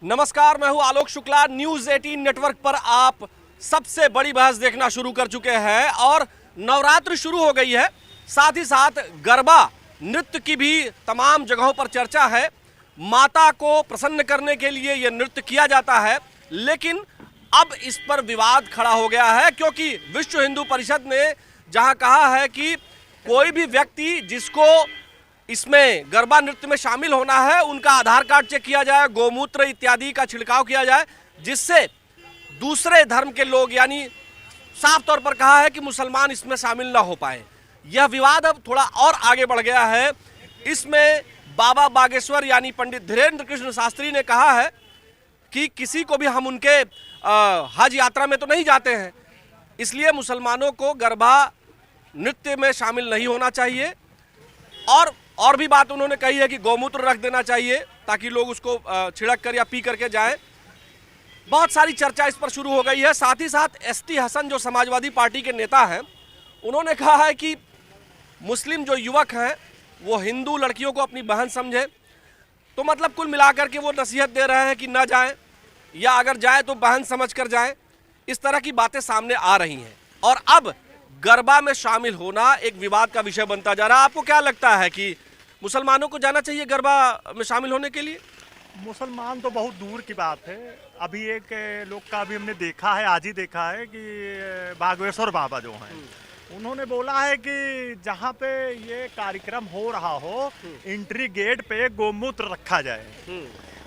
नमस्कार, मैं हूं आलोक शुक्ला। न्यूज 18 नेटवर्क पर आप सबसे बड़ी बहस देखना शुरू कर चुके हैं और नवरात्र शुरू हो गई है। साथ ही साथ गरबा नृत्य की भी तमाम जगहों पर चर्चा है। माता को प्रसन्न करने के लिए यह नृत्य किया जाता है, लेकिन अब इस पर विवाद खड़ा हो गया है क्योंकि विश्व हिंदू परिषद ने जहां कहा है कि कोई भी व्यक्ति जिसको इसमें गरबा नृत्य में शामिल होना है उनका आधार कार्ड चेक किया जाए, गोमूत्र इत्यादि का छिड़काव किया जाए, जिससे दूसरे धर्म के लोग, यानी साफ तौर पर कहा है कि मुसलमान इसमें शामिल ना हो पाए। यह विवाद अब थोड़ा और आगे बढ़ गया है। इसमें बाबा बागेश्वर यानी पंडित धीरेन्द्र कृष्ण शास्त्री ने कहा है कि किसी को भी हम उनके हज यात्रा में तो नहीं जाते हैं, इसलिए मुसलमानों को गरबा नृत्य में शामिल नहीं होना चाहिए। और भी बात उन्होंने कही है कि गौमूत्र रख देना चाहिए ताकि लोग उसको छिड़क कर या पी करके जाएं। बहुत सारी चर्चा इस पर शुरू हो गई है। साथ ही साथ एसटी हसन जो समाजवादी पार्टी के नेता हैं, उन्होंने कहा है कि मुस्लिम जो युवक हैं वो हिंदू लड़कियों को अपनी बहन समझे। तो मतलब कुल मिलाकर के वो नसीहत दे रहे हैं कि ना जाएं, या अगर जाए तो बहन समझ कर जाएं। इस तरह की बातें सामने आ रही हैं और अब गरबा में शामिल होना एक विवाद का विषय बनता जा रहा है। आपको क्या लगता है कि मुसलमानों को जाना चाहिए गरबा में शामिल होने के लिए? मुसलमान तो बहुत दूर की बात है। अभी एक लोग का भी हमने देखा है, आज ही देखा है कि बागेश्वर बाबा जो हैं उन्होंने बोला है कि जहाँ पे ये कार्यक्रम हो रहा हो एंट्री गेट पे गोमूत्र रखा जाए।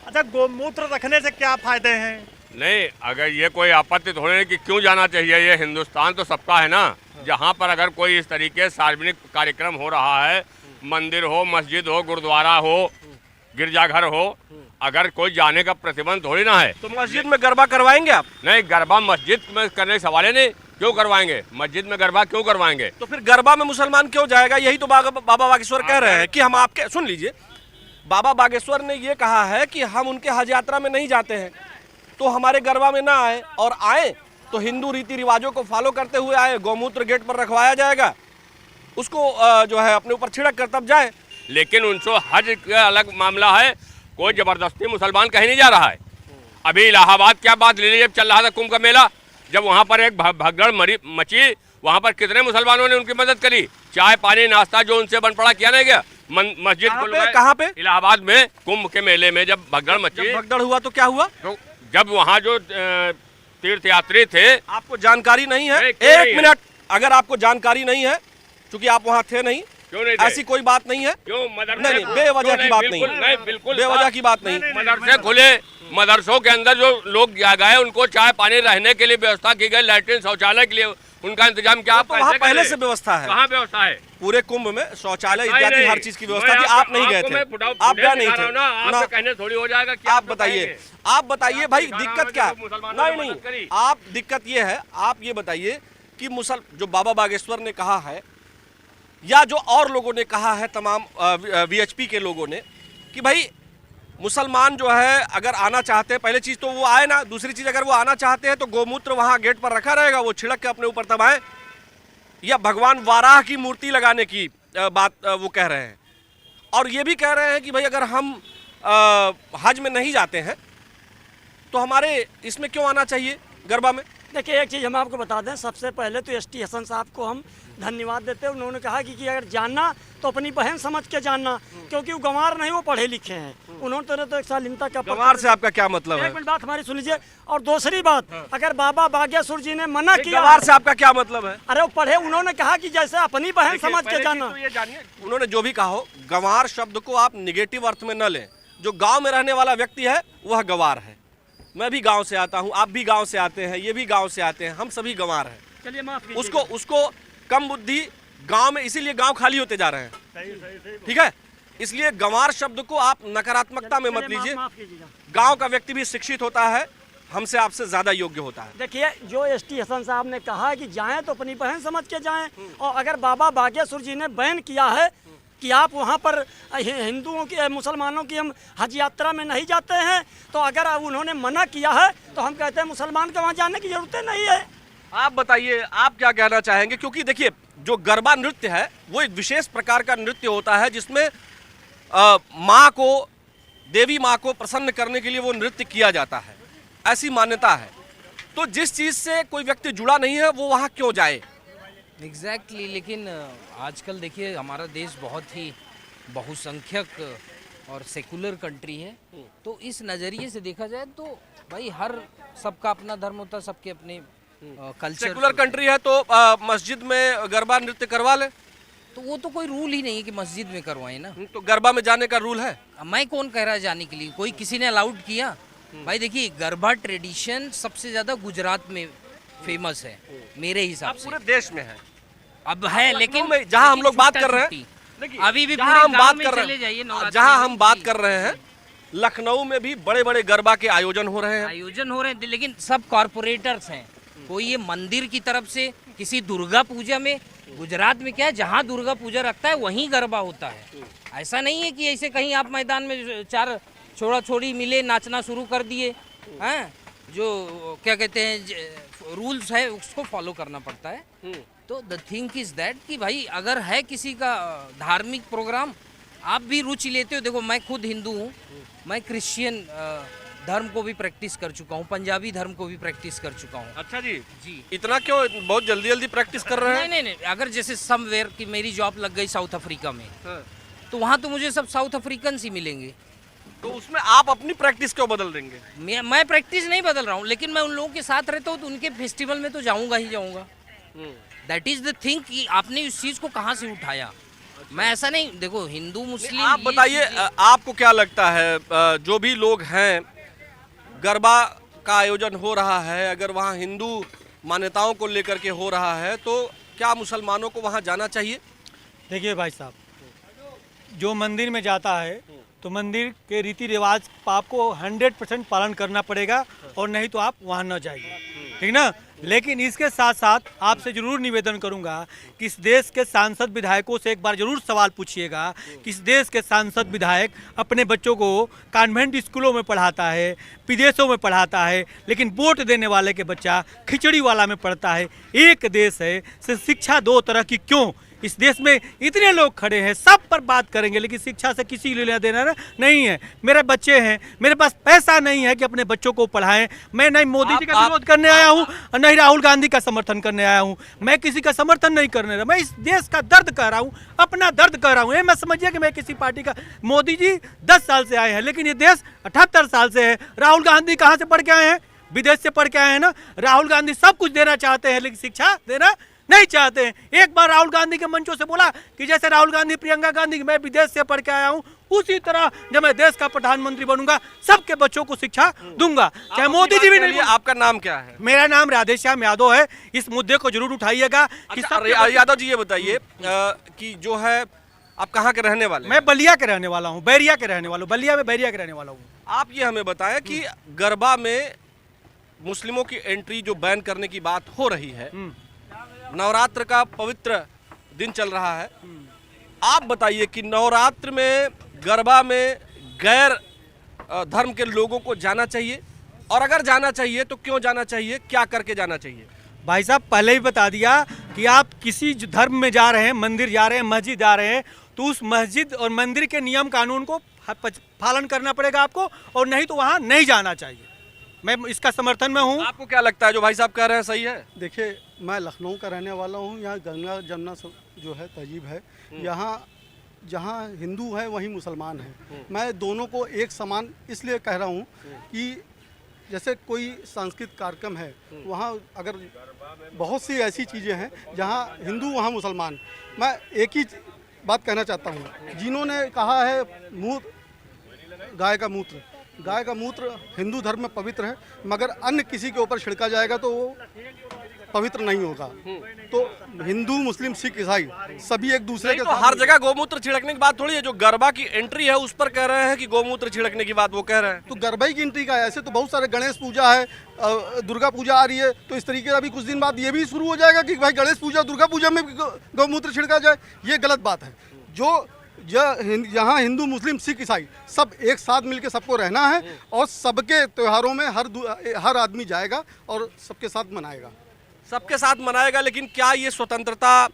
अच्छा, गोमूत्र रखने से क्या फायदे हैं? नहीं, अगर ये कोई आपत्ति थोड़ी है कि क्यों जाना चाहिए, ये हिंदुस्तान तो सबका है ना। जहाँ पर अगर कोई इस तरीके सार्वजनिक कार्यक्रम हो रहा है, मंदिर हो, मस्जिद हो, गुरुद्वारा हो, गिरजाघर हो, अगर कोई जाने का प्रतिबंध थोड़ी ना है। तो मस्जिद में गरबा करवाएंगे आप? नहीं, गरबा मस्जिद में करने का सवाल है नहीं। क्यों करवाएंगे? मस्जिद में गरबा क्यों करवाएंगे? तो फिर गरबा में मुसलमान क्यों जाएगा? यही तो बाबा बागेश्वर कह रहे हैं कि हम आपके, सुन लीजिए, बाबा बागेश्वर ने ये कहा है कि हम उनके हज यात्रा में नहीं जाते हैं, तो हमारे गरबा में ना आए, और आए तो हिंदू रीति रिवाजों को फॉलो करते हुए आए। गौमूत्र गेट पर रखवाया जाएगा, उसको जो है अपने ऊपर छिड़क कर तब जाए। लेकिन उनसे हज का अलग मामला है। कोई जबरदस्ती मुसलमान कहीं नहीं जा रहा है। अभी इलाहाबाद क्या बात ले लीजिए, चल रहा था कुंभ का मेला, जब वहाँ पर एक भगदड़ मची, वहाँ पर कितने मुसलमानों ने उनकी मदद करी। चाय पानी नाश्ता जो उनसे बन पड़ा किया नहीं गया। मस्जिद कहाँ पे? इलाहाबाद में कुंभ के मेले में जब भगदड़ मची। भगदड़ हुआ तो क्या हुआ? तो जब वहाँ जो तीर्थयात्री थे। आपको जानकारी नहीं है? एक मिनट, अगर आपको जानकारी नहीं है, क्योंकि आप वहाँ थे नहीं, ऐसी कोई बात नहीं है। क्यों? नहीं, बेवजह की बात नहीं, बिल्कुल बेवजह की बात नहीं। मदरसे खुले, मदरसों के अंदर जो लोग गए उनको चाय पानी रहने के लिए व्यवस्था की गई, लैट्रिन शौचालय के लिए उनका इंतजाम क्या तो वहाँ पहले से व्यवस्था है? कहाँ व्यवस्था है? पूरे कुंभ में शौचालय इत्यादि हर चीज की व्यवस्था थी। आप नहीं गए थे, आप गए नहीं थे ना, कहने थोड़ी हो जाएगा। आप बताइए भाई, दिक्कत क्या है? नहीं, आप दिक्कत ये है, आप ये बताइए कि जो बाबा बागेश्वर ने कहा है या जो और लोगों ने कहा है, तमाम वीएचपी के लोगों ने, कि भाई मुसलमान जो है अगर आना चाहते हैं, पहले चीज तो वो आए ना, दूसरी चीज अगर वो आना चाहते हैं तो गोमूत्र वहां गेट पर रखा रहेगा, वो छिड़क के अपने ऊपर तब आए। या भगवान वाराह की मूर्ति लगाने की बात वो कह रहे हैं, और ये भी कह रहे हैं कि भाई अगर हम हज में नहीं जाते हैं तो हमारे इसमें क्यों आना चाहिए गरबा में? देखिए, एक चीज़ हम आपको बता दें, सबसे पहले तो एसटी हसन साहब को हम धन्यवाद देते हैं। उन्होंने कहा कि अगर जानना तो अपनी बहन समझ के जानना, क्योंकि वो गंवार नहीं, वो पढ़े लिखे हैं। उन्होंने तो एक शालीनता का। गंवार से आपका क्या मतलब है? एक मिनट बात हमारी सुन लीजिए। और दूसरी बात, अगर बाबा बागेश्वर जी ने मना किया, गंवार से आपका क्या मतलब है? अरे वो पढ़े, उन्होंने कहा कि जैसे अपनी बहन समझ के जानना। तो ये जानिए, उन्होंने जो भी कहा हो, गंवार शब्द को आप निगेटिव अर्थ में न लें। जो गाँव में रहने वाला व्यक्ति है वह गंवार है। मैं भी गांव से आता हूं, आप भी गांव से आते हैं, ये भी गांव से आते हैं, हम सभी गंवार हैं। चलिए माफ कीजिए। उसको कम बुद्धि गांव में, इसीलिए गांव खाली होते जा रहे हैं। ठीक है, इसलिए गंवार शब्द को आप नकारात्मकता में मत लीजिए। गांव का व्यक्ति भी शिक्षित होता है, हमसे आपसे ज्यादा योग्य होता है। देखिए, जो एसटी हसन साहब ने कहा कि जाएं तो अपनी बहन समझ के जाएं, और अगर बाबा बागेश्वर जी ने बैन किया है कि आप वहाँ पर हिंदुओं की, मुसलमानों की हम हज यात्रा में नहीं जाते हैं, तो अगर उन्होंने मना किया है तो हम कहते हैं मुसलमान को वहाँ जाने की जरूरत नहीं है। आप बताइए, आप क्या कहना चाहेंगे? क्योंकि देखिए, जो गरबा नृत्य है वो एक विशेष प्रकार का नृत्य होता है जिसमें माँ को देवी माँ को प्रसन्न करने के लिए वो नृत्य किया जाता है, ऐसी मान्यता है। तो जिस चीज से कोई व्यक्ति जुड़ा नहीं है वो वहाँ क्यों जाए? एग्जैक्टली लेकिन आजकल देखिए हमारा देश बहुत ही बहुसंख्यक और सेकुलर कंट्री है, तो इस नज़रिए से देखा जाए तो भाई हर सबका अपना धर्म होता है, सबके अपने कल्चर। सेकुलर कंट्री है तो मस्जिद में गरबा नृत्य करवा ले, तो वो तो कोई रूल ही नहीं है कि मस्जिद में करवाएं ना। तो गरबा में जाने का रूल है। मैं कौन कह रहा है जाने के लिए, कोई किसी ने अलाउड किया? भाई देखिए गरबा ट्रेडिशन सबसे ज़्यादा गुजरात में फेमस है मेरे हिसाब से। पूरे देश में है अब है लेकिन जहाँ हम लोग बात कर रहे हैं, अभी भी जहाँ हम बात कर चले रहे जाइए हैं, नवरात्रि जहाँ में हम बात जी। कर रहे हैं, लखनऊ में भी बड़े बड़े गरबा के आयोजन हो रहे हैं। आयोजन हो रहे हैं लेकिन सब कॉरपोरेटर्स हैं, कोई ये मंदिर की तरफ से किसी दुर्गा पूजा में, गुजरात में क्या है जहाँ दुर्गा पूजा रखता है वहीं गरबा होता है। ऐसा नहीं है कि ऐसे कहीं आप मैदान में चार छोड़ा छोड़ी मिले नाचना शुरू कर दिए हैं, जो क्या कहते हैं रूल्स है उसको फॉलो करना पड़ता है। तो द थिंग इज दैट कि भाई अगर है किसी का धार्मिक प्रोग्राम, आप भी रुचि लेते हो। देखो मैं खुद हिंदू हूँ, मैं क्रिश्चियन धर्म को भी प्रैक्टिस कर चुका हूँ, पंजाबी धर्म को भी प्रैक्टिस कर चुका हूँ। अच्छा जी, जी इतना क्यों बहुत जल्दी जल्दी प्रैक्टिस कर रहे हैं? नहीं, अगर जैसे समवेयर की मेरी जॉब लग गई साउथ अफ्रीका में, हाँ। तो वहाँ तो मुझे सब साउथ अफ्रीकन ही मिलेंगे। तो उसमें आप अपनी प्रैक्टिस क्यों बदल देंगे? मैं प्रैक्टिस नहीं बदल रहा हूँ, लेकिन मैं उन लोगों के साथ रहता हूँ तो उनके फेस्टिवल में तो जाऊँगा ही जाऊँगा। दैट इज द थिंग कि आपने इस चीज़ को कहाँ से उठाया। मैं ऐसा नहीं, देखो हिंदू मुस्लिम आप ये बताइए, चीज़ें- आपको क्या लगता है, जो भी लोग हैं, गरबा का आयोजन हो रहा है, अगर वहाँ हिंदू मान्यताओं को लेकर के हो रहा है तो क्या मुसलमानों को वहाँ जाना चाहिए? देखिए भाई साहब, जो मंदिर में जाता है तो मंदिर के रीति रिवाज आपको 100% पालन करना पड़ेगा, और नहीं तो आप वहाँ न जाइए, ठीक ना। लेकिन इसके साथ साथ आपसे जरूर निवेदन करूंगा कि इस देश के सांसद विधायकों से एक बार जरूर सवाल पूछिएगा कि इस देश के सांसद विधायक अपने बच्चों को कॉन्वेंट स्कूलों में पढ़ाता है, विदेशों में पढ़ाता है, लेकिन वोट देने वाले के बच्चा खिचड़ी वाला में पढ़ता है। एक देश है, सिर्फ शिक्षा दो तरह की क्यों? इस देश में इतने लोग खड़े हैं, सब पर बात करेंगे, लेकिन शिक्षा से किसी लेना देना नहीं है। मेरे बच्चे हैं, मेरे पास पैसा नहीं है कि अपने बच्चों को पढ़ाएं। मैं नहीं मोदी जी का विरोध करने आया हूं, और नहीं राहुल गांधी का समर्थन करने आया हूं। मैं किसी का समर्थन नहीं करने रहा, मैं इस देश का दर्द कह रहा हूं, अपना दर्द कह रहा हूं। ये मैं समझिए कि मैं किसी पार्टी का, मोदी जी 10 साल से आए हैं, लेकिन ये देश 78 साल से है। राहुल गांधी कहाँ से पढ़ के आए हैं? विदेश से पढ़ के आए हैं ना। राहुल गांधी सब कुछ देना चाहते हैं, लेकिन शिक्षा देना नहीं चाहते हैं। एक बार राहुल गांधी के मंचों से बोला कि जैसे राहुल गांधी, प्रियंका गांधी, मैं विदेश से पढ़ के आया हूं, उसी तरह जब मैं देश का प्रधानमंत्री बनूंगा सबके बच्चों को शिक्षा दूंगा, चाहे मोदी जी भी नहीं। आपका नाम क्या है? मेरा नाम राधेश्याम यादव है। इस मुद्दे को जरूर उठाइएगा कि अच्छा, यादव जी ये बताइए कि जो है आप कहाँ के रहने वाले? मैं बलिया के रहने वाला हूँ, बैरिया के रहने वाला हूँ, बलिया में बैरिया के रहने वाला हूँ। आप ये हमें बताएं कि गरबा में मुस्लिमों की एंट्री जो बैन करने की बात हो रही है, नवरात्र का पवित्र दिन चल रहा है, आप बताइए कि नवरात्र में गरबा में गैर धर्म के लोगों को जाना चाहिए, और अगर जाना चाहिए तो क्यों जाना चाहिए, क्या करके जाना चाहिए? भाई साहब पहले ही बता दिया कि आप किसी धर्म में जा रहे हैं, मंदिर जा रहे हैं, मस्जिद जा रहे हैं, तो उस मस्जिद और मंदिर के नियम कानून को पालन करना पड़ेगा आपको, और नहीं तो वहाँ नहीं जाना चाहिए। मैं इसका समर्थन में हूँ। आपको क्या लगता है जो भाई साहब कह रहे हैं सही है? देखिए, मैं लखनऊ का रहने वाला हूँ। यहाँ गंगा जमुना जो है तहजीब है, यहाँ जहाँ हिंदू है वहीं मुसलमान है। मैं दोनों को एक समान इसलिए कह रहा हूँ कि जैसे कोई सांस्कृतिक कार्यक्रम है, वहाँ अगर बहुत सी ऐसी चीज़ें हैं जहाँ हिंदू वहाँ मुसलमान। मैं एक ही बात कहना चाहता हूँ, जिन्होंने कहा है गाय का मूत्र हिंदू धर्म में पवित्र है, मगर अन्य किसी के ऊपर छिड़का जाएगा तो वो पवित्र नहीं होगा। तो हिंदू, मुस्लिम, सिख, ईसाई सभी एक दूसरे के तो हर जगह गोमूत्र छिड़कने की बात थोड़ी है। जो गरबा की एंट्री है उस पर कह रहे हैं कि गोमूत्र छिड़कने की बात वो कह रहे हैं। तो गरबा की एंट्री का है। ऐसे तो बहुत सारे, गणेश पूजा है, दुर्गा पूजा आ रही है, तो इस तरीके का अभी कुछ दिन बाद ये भी शुरू हो जाएगा कि भाई गणेश पूजा, दुर्गा पूजा में गौमूत्र छिड़का जाए। ये गलत बात है। जो यहाँ हिंदू, मुस्लिम, सिख, ईसाई सब एक साथ मिलकर सबको रहना है, और सबके त्योहारों में हर आदमी जाएगा और सबके साथ मनाएगा। सबके साथ मनाएगा, लेकिन क्या ये स्वतंत्रता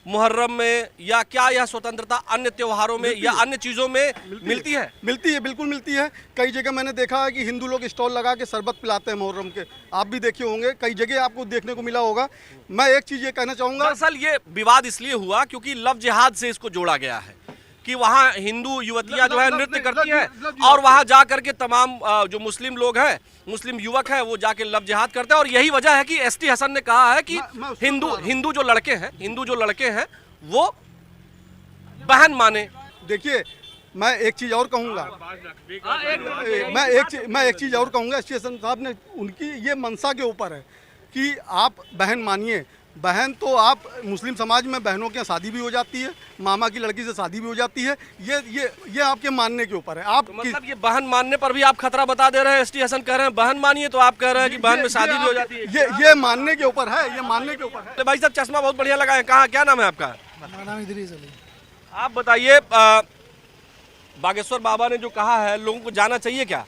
मुहर्रम में, या क्या यह स्वतंत्रता अन्य त्योहारों में या अन्य चीज़ों में मिलती है? मिलती है, बिल्कुल मिलती है। कई जगह मैंने देखा है कि हिंदू लोग स्टॉल लगा के शरबत पिलाते हैं मुहर्रम के, आप भी देखे होंगे, कई जगह आपको देखने को मिला होगा। मैं एक चीज़ ये कहना चाहूँगा, दरअसल ये विवाद इसलिए हुआ क्योंकि लव जिहाद से इसको जोड़ा गया है कि वहाँ हिंदू युवतियाँ जो है नृत्य करती हैं और वहाँ जा करके तमाम जो मुस्लिम लोग हैं, मुस्लिम युवक हैं, वो जाके लव जिहाद करते हैं। और यही वजह है कि एसटी हसन ने कहा है कि हिंदू जो लड़के हैं वो बहन माने। देखिए मैं एक चीज़ और कहूँगा, मैं एक चीज़ और कहूँगा, एसटी हसन साहब ने, उनकी ये मनसा के ऊपर है कि आप बहन मानिए। बहन तो आप मुस्लिम समाज में बहनों के यहाँ शादी भी हो जाती है, मामा की लड़की से शादी भी हो जाती है, ये आपके मानने के ऊपर है। आप तो मतलब ये बहन मानने पर भी आप खतरा बता दे रहे हैं। एसटी हसन कह रहे हैं बहन मानिए, तो आप कह रहे हैं कि बहन में शादी भी हो जाती है। ये मानने के ऊपर है, ये मानने के ऊपर है। तो भाई साहब चश्मा बहुत बढ़िया लगा है, कहाँ, क्या नाम है आपका? मेरा नाम इदरीस अली। आप बताइए, बागेश्वर बाबा ने जो कहा है, लोगों को जाना चाहिए क्या?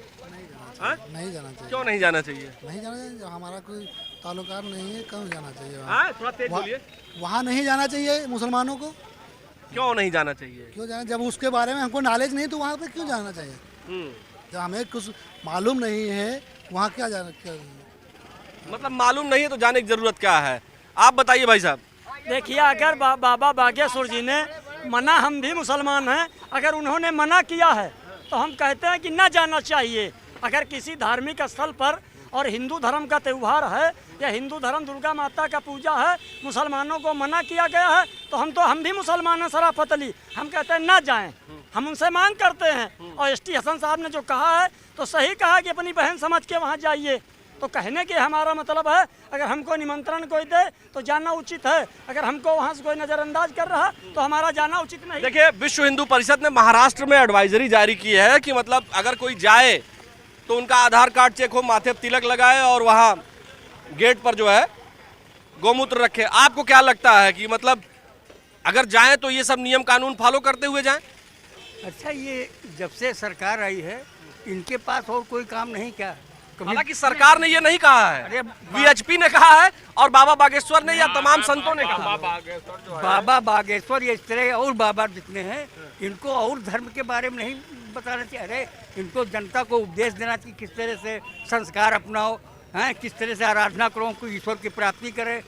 नहीं जाना चाहिए। क्यों नहीं जाना चाहिए? नहीं जाना चाहिए, हमारा कोई ताल्लुकार नहीं है, क्यों जाना चाहिए थोड़ा तेज बोलिए। वहाँ नहीं जाना चाहिए मुसलमानों को। क्यों नहीं जाना चाहिए? क्यों जाना, जब उसके बारे में हमको नॉलेज नहीं तो वहाँ पे क्यों जाना चाहिए? जब हमें कुछ मालूम नहीं है वहाँ क्या जाना, मतलब मालूम नहीं है तो जाने की जरूरत क्या है? आप बताइए भाई साहब। देखिए, अगर बाबा बागेश्वर जी ने मना, हम भी मुसलमान हैं, अगर उन्होंने मना किया है तो हम कहते हैं कि ना जाना चाहिए। अगर किसी धार्मिक स्थल पर, और हिंदू धर्म का त्यौहार है या हिंदू धर्म दुर्गा माता का पूजा है, मुसलमानों को मना किया गया है तो हम भी मुसलमान हैं शराफत अली, हम कहते हैं ना जाएं, हम उनसे मांग करते हैं। और एसटी हसन साहब ने जो कहा है तो सही कहा कि अपनी बहन समझ के वहाँ जाइए। तो कहने के हमारा मतलब है, अगर हमको निमंत्रण कोई दे तो जाना उचित है, अगर हमको वहाँ से कोई नज़रअंदाज कर रहा तो हमारा जाना उचित नहीं। देखिए, विश्व हिंदू परिषद ने महाराष्ट्र में एडवाइजरी जारी की है कि मतलब अगर कोई जाए तो उनका आधार कार्ड चेक हो, माथे पर तिलक लगाए और वहाँ गेट पर जो है गोमूत्र रखे। आपको क्या लगता है कि मतलब अगर जाएं तो ये सब नियम कानून फॉलो करते हुए जाएं? अच्छा, ये जब से सरकार आई है इनके पास और कोई काम नहीं क्या? हालांकि सरकार ने ये नहीं कहा है, वीएचपी ने कहा है और बाबा बागेश्वर ने या तमाम संतों ने कहा। बाबा बागेश्वर या इस तरह और बाबा जितने हैं, इनको और धर्म के बारे में नहीं बताना चाहिए। अरे इनको जनता को उपदेश देना चाहिए किस तरह से संस्कार अपनाओ, हैं, किस तरह से आराधना करो, कोई ईश्वर की प्राप्ति करे।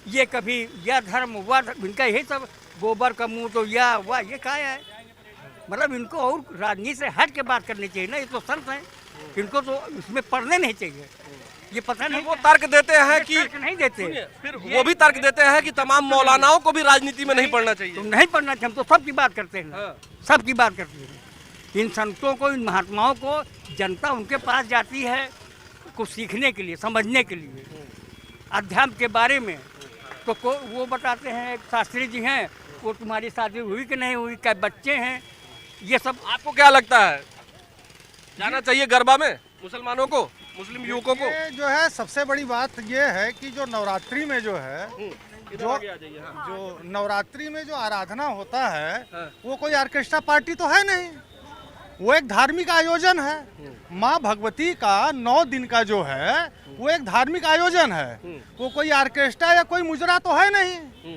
ये कभी यह धर्म वह, इनका यही सब गोबर का मुँह तो या वह, ये क्या है? मतलब इनको और राजनीति से हट के बात करनी चाहिए ना। ये तो संत हैं, इनको तो इसमें पढ़ने नहीं चाहिए। ये पता नहीं, वो तर्क देते हैं कि नहीं देते, फिर वो भी तर्क देते हैं कि तमाम मौलानाओं को भी राजनीति में नहीं पढ़ना चाहिए। तो नहीं पढ़ना चाहिए, हम तो सबकी बात करते हैं, सबकी बात करते हैं। इन संतों को, इन महात्माओं को जनता उनके पास जाती है कुछ सीखने के लिए, समझने के लिए, अध्यात्म के बारे में। तो वो बताते हैं, एक शास्त्री जी हैं, वो तुम्हारी शादी हुई कि नहीं हुई, क्या बच्चे हैं, ये सब। आपको क्या लगता है, जाना चाहिए गरबा में मुसलमानों को, मुस्लिम युवकों को? जो है सबसे बड़ी बात ये है कि जो नवरात्रि में जो है, जो नवरात्रि में जो आराधना होता है वो कोई ऑर्केस्ट्रा पार्टी तो है नहीं, वो एक धार्मिक आयोजन है। माँ भगवती का 9 दिन का जो है वो एक धार्मिक आयोजन है। वो कोई ऑर्केस्ट्रा या कोई मुजरा तो है नहीं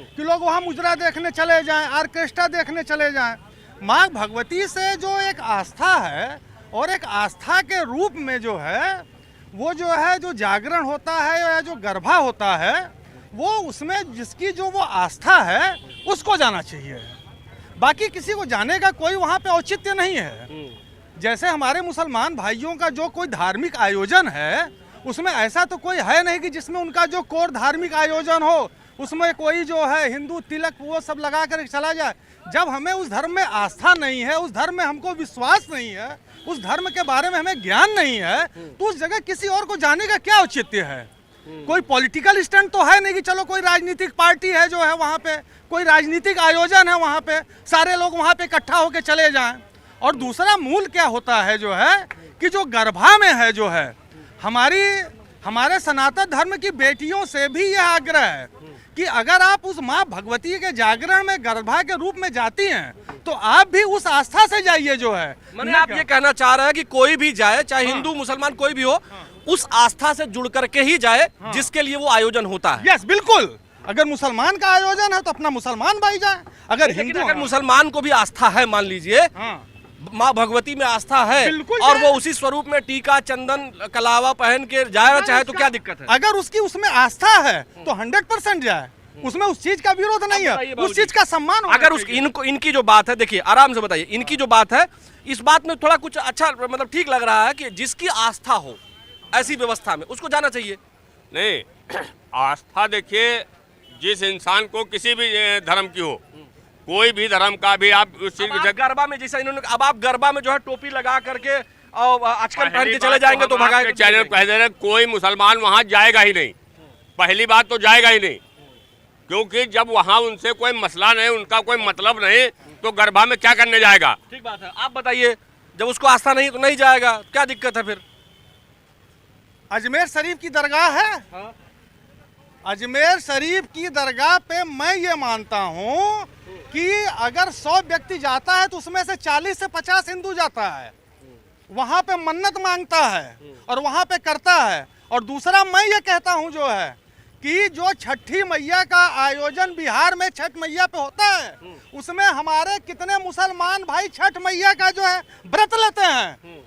कि लोग वहाँ मुजरा देखने चले जाएं, ऑर्केस्ट्रा देखने चले जाएं। माँ भगवती से जो एक आस्था है और एक आस्था के रूप में जो है वो जो है, जो जागरण होता है या जो गरबा होता है, वो उसमें जिसकी जो वो आस्था है उसको जाना चाहिए। बाकी किसी को जाने का कोई वहाँ पे औचित्य नहीं है। जैसे हमारे मुसलमान भाइयों का जो कोई धार्मिक आयोजन है, उसमें ऐसा तो कोई है नहीं कि जिसमें उनका जो कोर धार्मिक आयोजन हो उसमें कोई जो है हिंदू तिलक वो सब लगा कर चला जाए। जब हमें उस धर्म में आस्था नहीं है, उस धर्म में हमको विश्वास नहीं है, उस धर्म के बारे में हमें ज्ञान नहीं है, तो उस जगह किसी और को जाने का क्या औचित्य है? कोई पॉलिटिकल स्टंट तो है नहीं कि चलो कोई राजनीतिक पार्टी है जो है वहाँ पे, कोई राजनीतिक आयोजन है वहाँ पे, सारे लोग वहाँ पे इकट्ठा होकर चले जाएं। और दूसरा मूल क्या होता है जो है कि जो गरबा में है जो है, हमारे सनातन धर्म की बेटियों से भी यह आग्रह है कि अगर आप उस माँ भगवती के जागरण में गरबा के रूप में जाती हैं तो आप भी उस आस्था से जाइए जो है। मैंने आप ये कहना चाह रहे हैं कि कोई भी जाए, चाहे हिंदू मुसलमान कोई भी हो, उस आस्था से जुड़ करके ही जाए जिसके लिए वो आयोजन होता है। यस, बिल्कुल। अगर मुसलमान का आयोजन है तो अपना मुसलमान भाई जाए, अगर हिंदू अगर मुसलमान को भी आस्था है, मान लीजिए हाँ माँ भगवती में आस्था है बिल्कुल और है। वो उसी स्वरूप में टीका चंदन कलावा पहन के जाना चाहे तो क्या दिक्कत है? अगर उसकी उसमें आस्था है तो 100% जाए, उसमें उस चीज का विरोध नहीं है, उस चीज का सम्मान होना अगर उस चाहिए। इनको इनकी जो बात है, देखिए आराम से बताइए, इनकी जो बात है इस बात में थोड़ा कुछ अच्छा मतलब ठीक लग रहा है कि जिसकी आस्था हो ऐसी व्यवस्था में उसको जाना चाहिए। नहीं, आस्था देखिए जिस इंसान को किसी भी धर्म की हो, कोई भी धर्म का भी आप उस चीज अब आप गरबा में जैसा इन्होंने, अब आप गरबा में जो है टोपी लगा करके और अचकन पहन के चले जाएंगे तो भगाएंगे। चैनल कह दे रहे कोई मुसलमान वहां जाएगा ही नहीं, पहली बात तो जाएगा ही नहीं, क्योंकि जब वहां उनसे कोई मसला नहीं, उनका कोई मतलब नहीं, तो गरबा में क्या करने जाएगा? ठीक बात है। आप बताइए, जब उसको आस्था नहीं तो नहीं जाएगा, क्या दिक्कत है फिर? अजमेर शरीफ की दरगाह है, अजमेर शरीफ की दरगाह पे मैं ये मानता हूँ कि अगर 100 व्यक्ति जाता है तो उसमें से 40 से 50 हिंदू जाता है, वहाँ पे मन्नत मांगता है और वहाँ पे करता है। और दूसरा मैं ये कहता हूँ जो है कि जो छठी मैया का आयोजन बिहार में छठ मैया पे होता है, उसमें हमारे कितने मुसलमान भाई छठ मैया का जो है व्रत लेते हैं,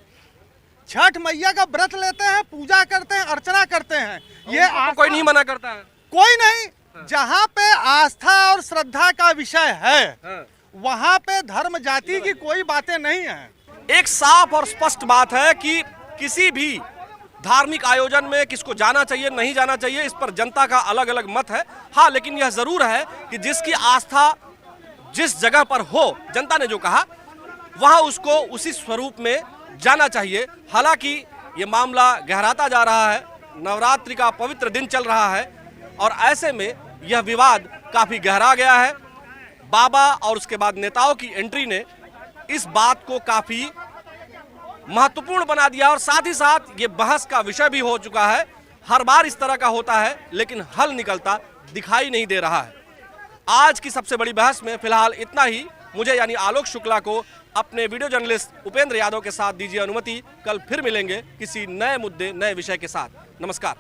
छठ मैया का व्रत लेते हैं, पूजा करते हैं, अर्चना करते हैं। ये कोई नहीं मना करता है, कोई नहीं। जहाँ पे आस्था और श्रद्धा का विषय है वहाँ पे धर्म जाति की कोई बातें नहीं है। एक साफ और स्पष्ट बात है कि किसी भी धार्मिक आयोजन में किसको जाना चाहिए नहीं जाना चाहिए, इस पर जनता का अलग अलग मत है। हाँ, लेकिन यह जरूर है कि जिसकी आस्था जिस जगह पर हो, जनता ने जो कहा वहां उसको उसी स्वरूप में जाना चाहिए। हालांकि ये मामला गहराता जा रहा है, नवरात्रि का पवित्र दिन चल रहा है और ऐसे में यह विवाद काफी गहरा गया है। बाबा और उसके बाद नेताओं की एंट्री ने इस बात को काफी महत्वपूर्ण बना दिया और साथ ही साथ ये बहस का विषय भी हो चुका है। हर बार इस तरह का होता है लेकिन हल निकलता दिखाई नहीं दे रहा है। आज की सबसे बड़ी बहस में फिलहाल इतना ही। मुझे यानी आलोक शुक्ला को अपने वीडियो जर्नलिस्ट उपेंद्र यादव के साथ दीजिए अनुमति। कल फिर मिलेंगे किसी नए मुद्दे नए विषय के साथ। नमस्कार।